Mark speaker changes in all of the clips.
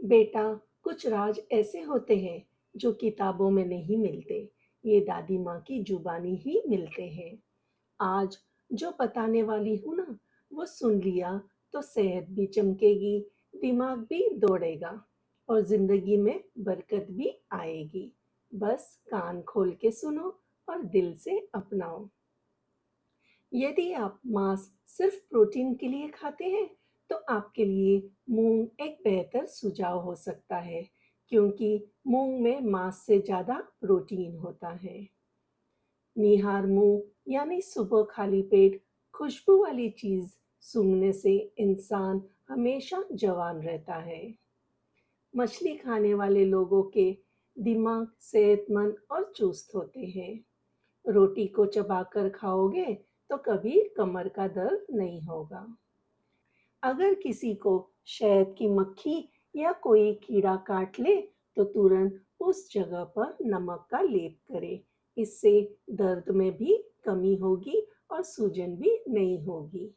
Speaker 1: बेटा, कुछ राज ऐसे होते हैं जो किताबों में नहीं मिलते। ये दादी माँ की जुबानी ही मिलते हैं। आज जो बताने वाली हूँ ना, वो सुन लिया तो सेहत भी चमकेगी, दिमाग भी दौड़ेगा और जिंदगी में बरकत भी आएगी। बस कान खोल के सुनो और दिल से अपनाओ। यदि आप मांस सिर्फ प्रोटीन के लिए खाते हैं, तो आपके लिए मूंग एक बेहतर सुझाव हो सकता है, क्योंकि मूंग में मांस से ज़्यादा प्रोटीन होता है। निहार मुंह यानी सुबह खाली पेट खुशबू वाली चीज़ सूंघने से इंसान हमेशा जवान रहता है। मछली खाने वाले लोगों के दिमाग सेहतमंद और चुस्त होते हैं। रोटी को चबाकर खाओगे तो कभी कमर का दर्द नहीं होगा। अगर किसी को शहद की मक्खी या कोई कीड़ा काट ले तो तुरंत उस जगह पर नमक का लेप करें। इससे दर्द में भी कमी होगी और सूजन भी नहीं होगी।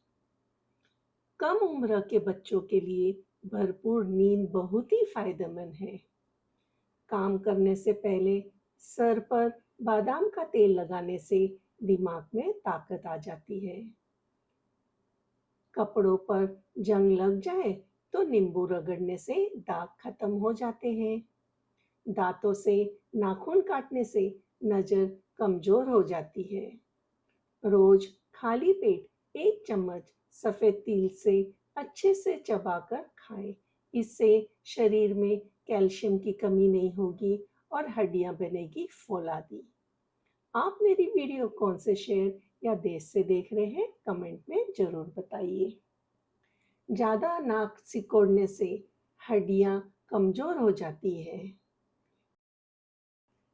Speaker 1: कम उम्र के बच्चों के लिए भरपूर नींद बहुत ही फायदेमंद है। काम करने से पहले सर पर बादाम का तेल लगाने से दिमाग में ताकत आ जाती है। कपड़ों पर जंग लग जाए तो नींबू रगड़ने से दाग खत्म हो जाते हैं। दांतों से नाखून काटने से नजर कमजोर हो जाती है। रोज खाली पेट एक चम्मच सफेद तिल से अच्छे से चबाकर खाएं। इससे शरीर में कैल्शियम की कमी नहीं होगी और हड्डियां बनेगी फौलादी। आप मेरी वीडियो कौन से शहर या देश से देख रहे हैं, कमेंट में जरूर बताइए। ज़्यादा नाक सिकोड़ने से हड्डियां कमजोर हो जाती है।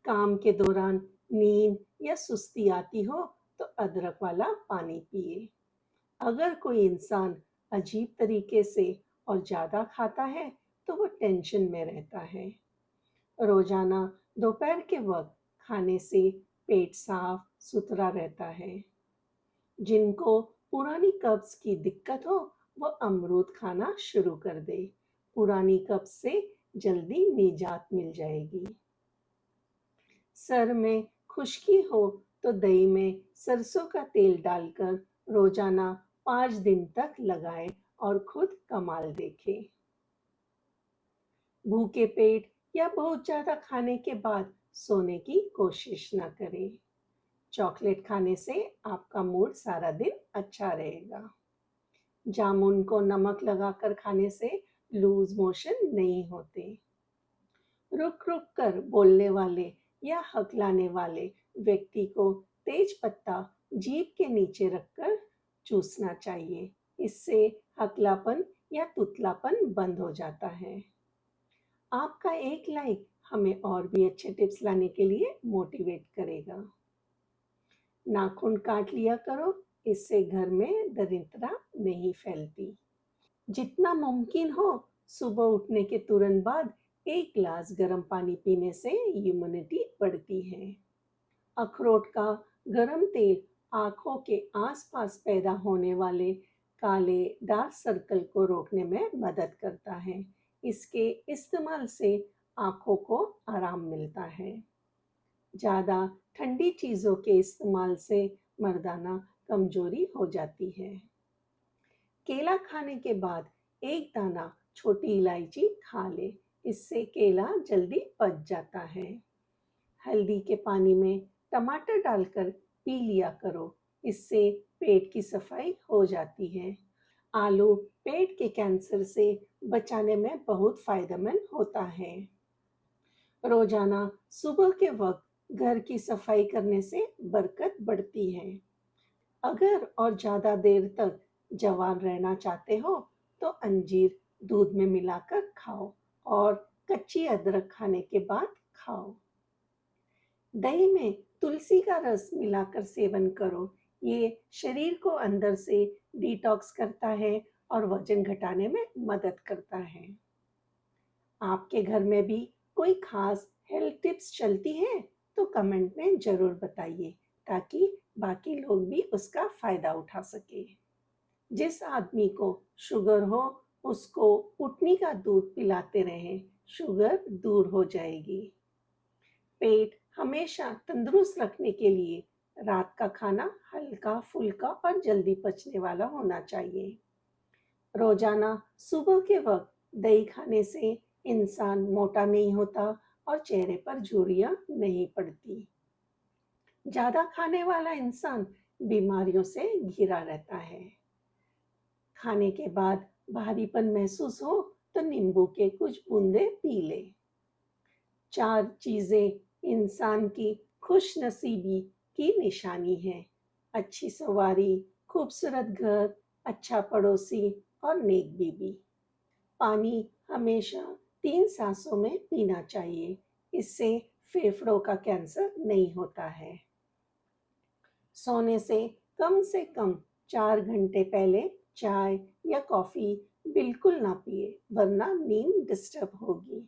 Speaker 1: काम के दौरान नींद या सुस्ती आती हो तो अदरक वाला पानी पिए। अगर कोई इंसान अजीब तरीके से और ज़्यादा खाता है तो वो टेंशन में रहता है। रोजाना दोपहर के वक्त खाने से पेट साफ सुथरा रहता है। जिनको पुरानी कब्ज की दिक्कत हो वो अमरूद खाना शुरू कर दे। पुरानी कब्ज से जल्दी निजात मिल जाएगी। सर में खुश्की हो तो दही में सरसों का तेल डालकर रोजाना 5 दिन तक लगाएं और खुद कमाल देखें। भूखे पेट या बहुत ज्यादा खाने के बाद सोने की कोशिश न करें। चॉकलेट खाने से आपका मूड सारा दिन अच्छा रहेगा। जामुन को नमक लगाकर खाने से लूज मोशन नहीं होते। रुक रुक कर बोलने वाले या हकलाने वाले व्यक्ति को तेज पत्ता जीभ के नीचे रखकर चूसना चाहिए। इससे हकलापन या तुतलापन बंद हो जाता है। आपका एक लाइक हमें और भी अच्छे टिप्स लाने के लिए मोटिवेट करेगा। नाखून काट लिया करो, इससे घर में दरिद्रता नहीं फैलती। जितना मुमकिन हो सुबह उठने के तुरंत बाद एक गिलास गर्म पानी पीने से इम्यूनिटी बढ़ती है। अखरोट का गर्म तेल आंखों के आसपास पैदा होने वाले काले डार्क सर्कल को रोकने में मदद करता है। इसके इस्तेमाल से आंखों को आराम मिलता है। ज़्यादा ठंडी चीज़ों के इस्तेमाल से मर्दाना कमजोरी हो जाती है। केला खाने के बाद एक दाना छोटी इलायची खा ले। इससे केला जल्दी पच जाता है। हल्दी के पानी में टमाटर डालकर पी लिया करो। इससे पेट की सफाई हो जाती है। आलू पेट के कैंसर से बचाने में बहुत फायदेमंद होता है। रोजाना सुबह के वक्त घर की सफाई करने से बरकत बढ़ती है। अगर और ज़्यादा देर तक जवान रहना चाहते हो तो अंजीर दूध में मिलाकर खाओ और कच्ची अदरक खाने के बाद खाओ। दही में तुलसी का रस मिलाकर सेवन करो। ये शरीर को अंदर से डिटॉक्स करता है और वजन घटाने में मदद करता है। आपके घर में भी कोई खास हेल्थ टिप्स चलती हैं तो कमेंट में ज़रूर बताइए, ताकि बाकी लोग भी उसका फ़ायदा उठा सके। जिस आदमी को शुगर हो उसको उटनी का दूध पिलाते रहें, शुगर दूर हो जाएगी। पेट हमेशा तंदुरुस्त रखने के लिए रात का खाना हल्का फुल्का और जल्दी पचने वाला होना चाहिए। रोजाना सुबह के वक्त दही खाने से इंसान मोटा नहीं होता और चेहरे पर झुर्रियां नहीं पड़ती। ज्यादा खाने वाला इंसान बीमारियों से घिरा रहता है। खाने के बाद भारीपन महसूस हो तो नींबू के कुछ बूंदे पी ले। 4 चीजें इंसान की खुशनसीबी की निशानी है: अच्छी सवारी, खूबसूरत घर, अच्छा पड़ोसी और नेक बीबी। पानी हमेशा 3 सांसों में पीना चाहिए, इससे फेफड़ों का कैंसर नहीं होता है। सोने से कम 4 घंटे पहले चाय या कॉफी बिल्कुल ना पिए, वरना नींद डिस्टर्ब होगी।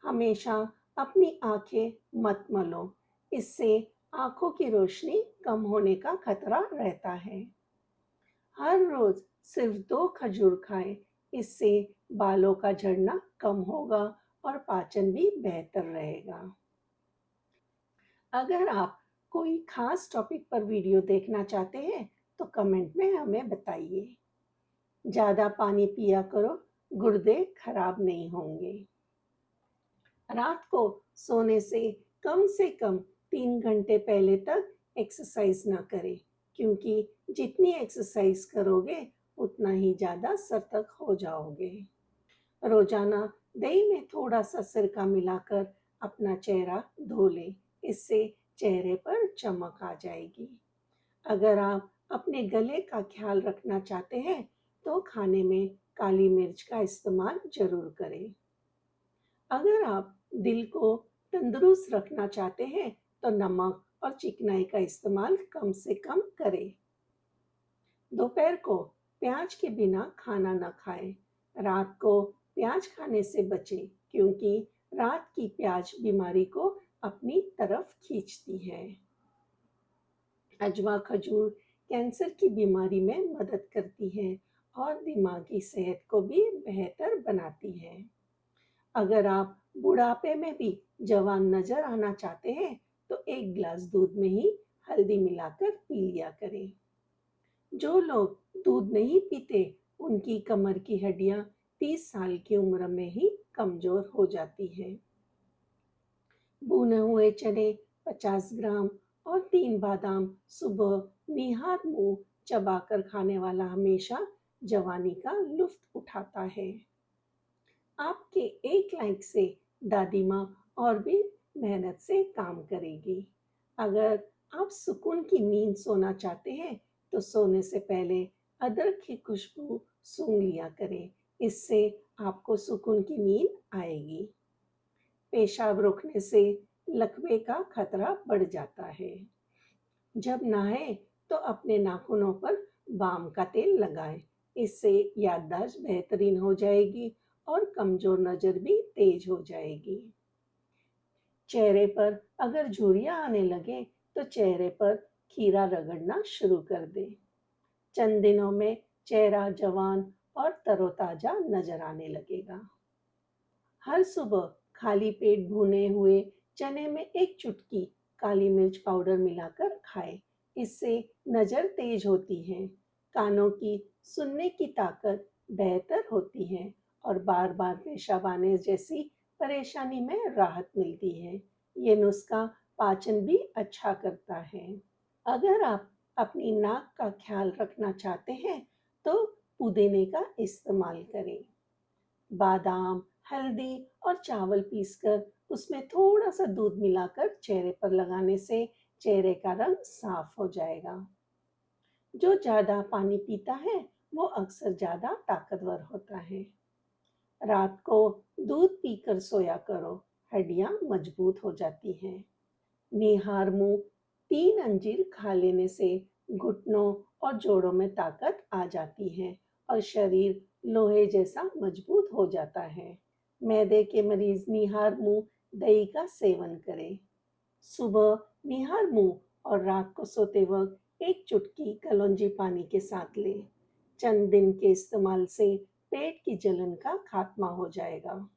Speaker 1: हमेशा अपनी आंखें मत मलो, इससे आंखों की रोशनी कम होने का खतरा रहता है। हर रोज सिर्फ 2 खजूर खाएं, इससे बालों का झड़ना कम होगा और पाचन भी बेहतर रहेगा। अगर आप कोई खास टॉपिक पर वीडियो देखना चाहते हैं तो कमेंट में हमें बताइए। ज़्यादा पानी पिया करो, गुर्दे खराब नहीं होंगे। रात को सोने से कम 3 घंटे पहले तक एक्सरसाइज ना करें, क्योंकि जितनी एक्सरसाइज करोगे उतना ही ज़्यादा सतर्क हो जाओगे। रोजाना दही में थोड़ा सा सिरका मिलाकर अपना चेहरा धो लें, इससे चेहरे पर चमक आ जाएगी। अगर आप अपने गले का ख्याल रखना चाहते हैं तो खाने में काली मिर्च का इस्तेमाल जरूर करें। अगर आप दिल को तंदुरुस्त रखना चाहते हैं तो नमक और चिकनाई का इस्तेमाल कम से कम करें। दोपहर को प्याज के बिना खाना न खाएं। रात को प्याज खाने से बचें, क्योंकि रात की प्याज बीमारी को अपनी तरफ खींचती है। अजवा खजूर कैंसर की बीमारी में मदद करती है और दिमागी सेहत को भी बेहतर बनाती है। अगर आप बुढ़ापे में भी जवान नजर आना चाहते हैं तो 1 गिलास दूध में ही हल्दी मिलाकर पी लिया करें। जो लोग दूध नहीं पीते उनकी कमर की हड्डियां 30 साल की उम्र में ही कमजोर हो जाती हैं। भुने हुए चने 50 ग्राम और 3 बादाम सुबह निहार मुंह चबाकर खाने वाला हमेशा जवानी का लुत्फ उठाता है। आपके एक लाइक से दादी माँ और भी मेहनत से काम करेगी। अगर आप सुकून की नींद सोना चाहते हैं तो सोने से पहले अदरक की खुशबू सूंघ लिया करें, इससे आपको सुकून की नींद आएगी। पेशाब रोकने से लकवे का खतरा बढ़ जाता है। जब नहाए तो अपने नाखूनों पर बाम का तेल लगाएं, इससे याददाश्त बेहतरीन हो जाएगी और कमजोर नजर भी तेज हो जाएगी। चेहरे पर अगर झुर्रियां आने लगे तो चेहरे पर खीरा रगड़ना शुरू कर दें। चंद दिनों में चेहरा जवान और तरोताजा नजर आने लगेगा। हर सुबह खाली पेट भुने हुए चने में 1 चुटकी काली मिर्च पाउडर मिलाकर खाएं, इससे नजर तेज होती है, कानों की सुनने की ताकत बेहतर होती है और बार बार पेशाब आने जैसी परेशानी में राहत मिलती है। ये नुस्खा पाचन भी अच्छा करता है। अगर आप अपनी नाक का ख्याल रखना चाहते हैं तो पुदीने का इस्तेमाल करें। बादाम, हल्दी और चावल पीसकर उसमें थोड़ा सा दूध मिलाकर चेहरे पर लगाने से चेहरे का रंग साफ हो जाएगा। जो ज्यादा पानी पीता है वो अक्सर ज्यादा ताकतवर होता है। रात को दूध पीकर सोया करो, हड्डियां मजबूत हो जाती हैं। निहार मुंह 3 अंजीर खा लेने से घुटनों और जोड़ों में ताकत आ जाती है और शरीर लोहे जैसा मजबूत हो जाता है। मैदे के मरीज निहार मुंह दही का सेवन करें। सुबह निहार मुंह और रात को सोते वक्त 1 चुटकी कलौंजी पानी के साथ लें। चंद दिन के इस्तेमाल से पेट की जलन का खात्मा हो जाएगा।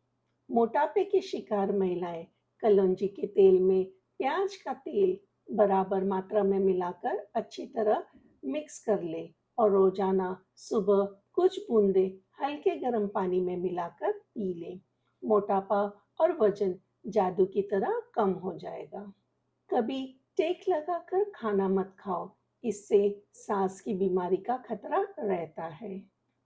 Speaker 1: मोटापे की शिकार महिलाएं कलौंजी के तेल में प्याज का तेल बराबर मात्रा में मिलाकर अच्छी तरह मिक्स कर ले और रोजाना सुबह कुछ बूंदे हल्के गर्म पानी में मिलाकर पी ले। मोटापा और वजन जादू की तरह कम हो जाएगा। कभी टेक लगाकर खाना मत खाओ, इससे सांस की बीमारी का खतरा रहता है।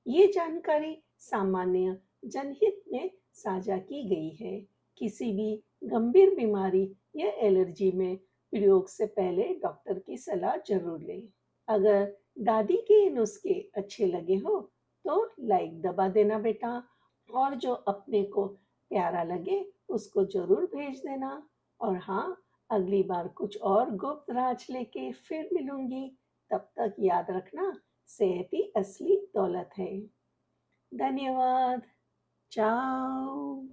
Speaker 1: ये जानकारी सामान्य जनहित में साझा की गई है। किसी भी गंभीर बीमारी या एलर्जी में प्रयोग से पहले डॉक्टर की सलाह जरूर लें। अगर दादी के ये नुस्खे अच्छे लगे हो तो लाइक दबा देना बेटा, और जो अपने को प्यारा लगे उसको जरूर भेज देना। और हाँ, अगली बार कुछ और गुप्त राज लेके फिर मिलूंगी। तब तक याद रखना, सेहत ही असली दौलत है। धन्यवाद। चाओ।